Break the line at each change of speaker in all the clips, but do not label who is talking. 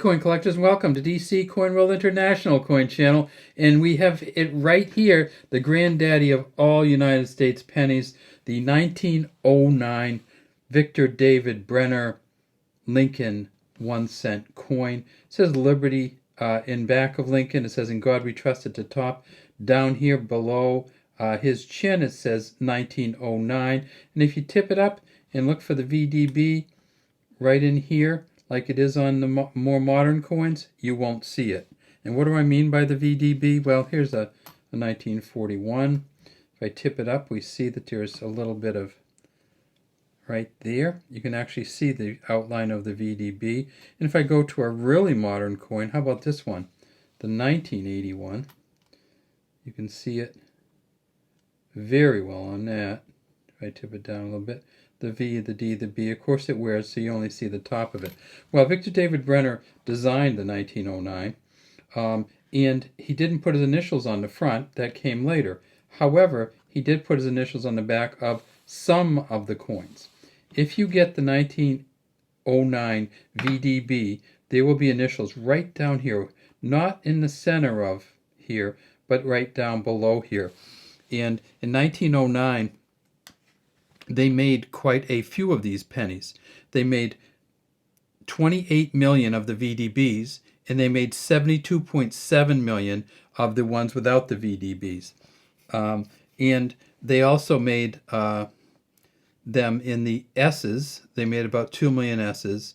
Coin collectors, welcome to DC Coin World International Coin Channel, and we have it right here, the granddaddy of all United States pennies, the 1909 Victor David Brenner Lincoln 1-cent coin. It says Liberty in back of Lincoln. It says "In God We Trust" at the top. Down here below his chin it says 1909, and if you tip it up and look for the VDB right in here, like it is on the more modern coins, you won't see it. And what do I mean by the VDB? Well, here's a 1941. If I tip it up, we see that there's a little bit of right there. You can actually see the outline of the VDB. And if I go to a really modern coin, how about this one? The 1981. You can see it very well on that. If I tip it down a little bit. The V, the D, the B. Of course it wears, so you only see the top of it. Well, Victor David Brenner designed the 1909, and he didn't put his initials on the front. That came later. However, he did put his initials on the back of some of the coins. If you get the 1909 VDB, there will be initials right down here, not in the center of here, but right down below here. And in 1909, they made quite a few of these pennies. They made 28 million of the VDBs, and they made 72.7 million of the ones without the VDBs. And they also made them in the S's. They made about 2 million S's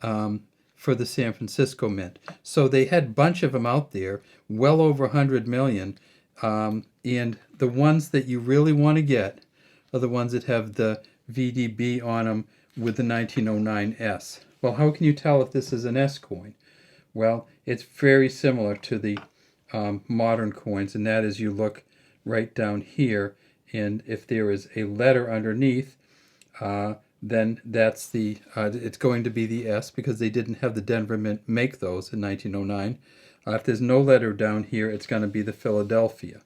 for the San Francisco Mint. So they had a bunch of them out there, well over 100 million. And the ones that you really want to get are the ones that have the VDB on them with the 1909 S. Well, how can you tell if this is an S coin? Well, it's very similar to the modern coins, and that is you look right down here, and if there is a letter underneath, then that's the it's going to be the S, because they didn't have the Denver Mint make those in 1909. If there's no letter down here, it's going to be the Philadelphia.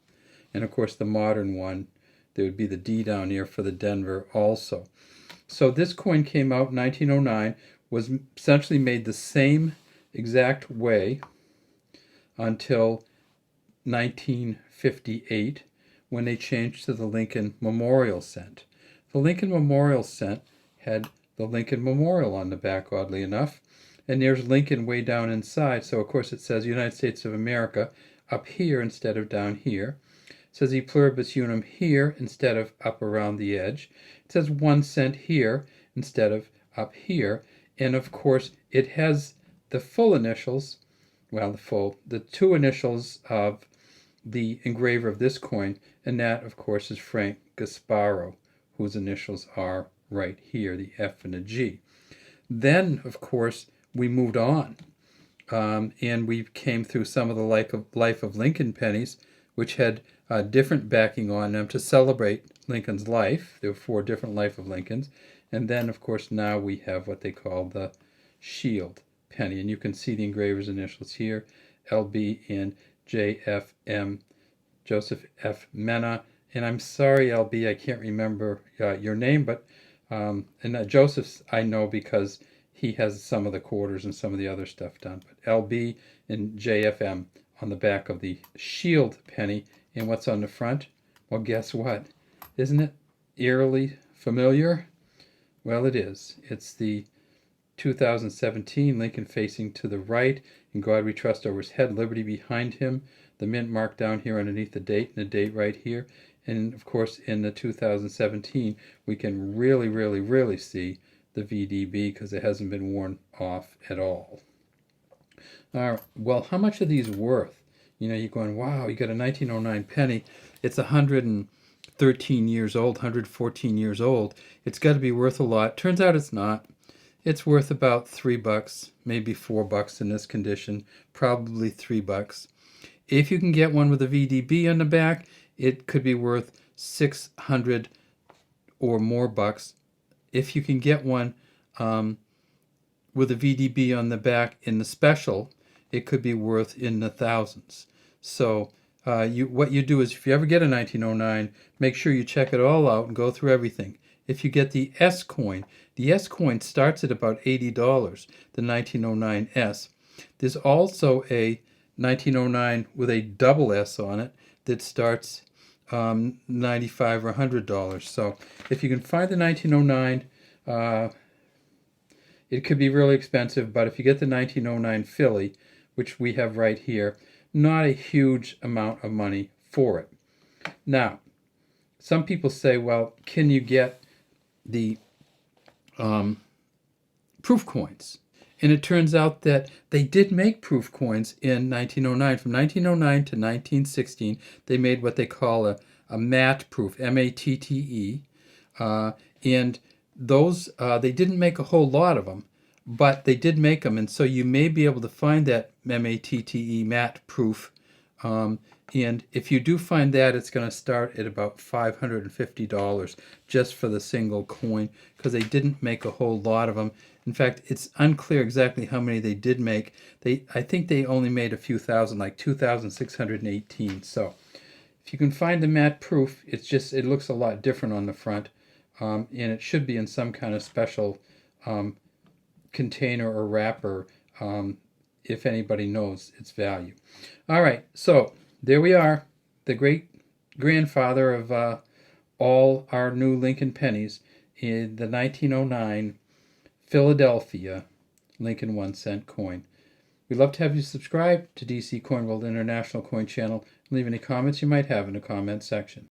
And of course the modern one, there would be the D down here for the Denver also. So this coin came out in 1909, was essentially made the same exact way until 1958, when they changed to the Lincoln Memorial Cent. The Lincoln Memorial Cent had the Lincoln Memorial on the back, oddly enough, and there's Lincoln way down inside, so of course it says United States of America up here instead of down here. It says E pluribus unum here instead of up around the edge. It says 1 cent here instead of up here. And of course it has the full initials, well, the two initials of the engraver of this coin, and that of course is Frank Gasparo, whose initials are right here, the F and the G. Then of course we moved on, and we came through some of the life of Lincoln pennies, which had different backing on them to celebrate Lincoln's life. There were 4 different life of Lincolns. And then, of course, now we have what they call the Shield penny. And you can see the engraver's initials here, LB and JFM, Joseph F. Mena. And I'm sorry, LB, I can't remember your name, but and Joseph's I know because he has some of the quarters and some of the other stuff done. But LB and JFM on the back of the Shield penny. And what's on the front? Well, guess what? Isn't it eerily familiar? Well, it is. It's the 2017 Lincoln facing to the right, "In God We Trust" over his head, Liberty behind him, the mint mark down here underneath the date, and the date right here. And of course, in the 2017, we can really see the VDB because it hasn't been worn off at all. All right. Well, how much are these worth? You know, you're going, wow, you got a 1909 penny. It's 113 years old, 114 years old. It's got to be worth a lot. Turns out it's not. It's worth about $3, maybe $4 in this condition, probably $3. If you can get one with a VDB on the back, it could be worth 600 or more bucks. If you can get one with a VDB on the back in the special, it could be worth in the thousands. So what you do is, if you ever get a 1909, make sure you check it all out and go through everything. if you get the S coin. The S coin starts at about $80, the 1909 S. There's also a 1909 with a double S on it that starts $95 or $100. So if you can find the 1909, it could be really expensive, but if you get the 1909 Philly, which we have right here, not a huge amount of money for it. Now, some people say, well, can you get the proof coins? And it turns out that they did make proof coins in 1909. From 1909 to 1916, they made what they call a matte proof, M-A-T-T-E. And those, they didn't make a whole lot of them, but they did make them. And so you may be able to find that M-A-T-T-E matte proof. And if you do find that, it's going to start at about $550 just for the single coin, because they didn't make a whole lot of them. In fact, it's unclear exactly how many they did make. I think they only made a few thousand, like 2,618. So if you can find the matte proof, it looks a lot different on the front, and it should be in some kind of special container or wrapper, if anybody knows its value. All right, so there we are, the great-grandfather of all our new Lincoln pennies, in the 1909 Philadelphia Lincoln 1-cent coin. We'd love to have you subscribe to DC Coin World International Coin Channel and leave any comments you might have in the comment section.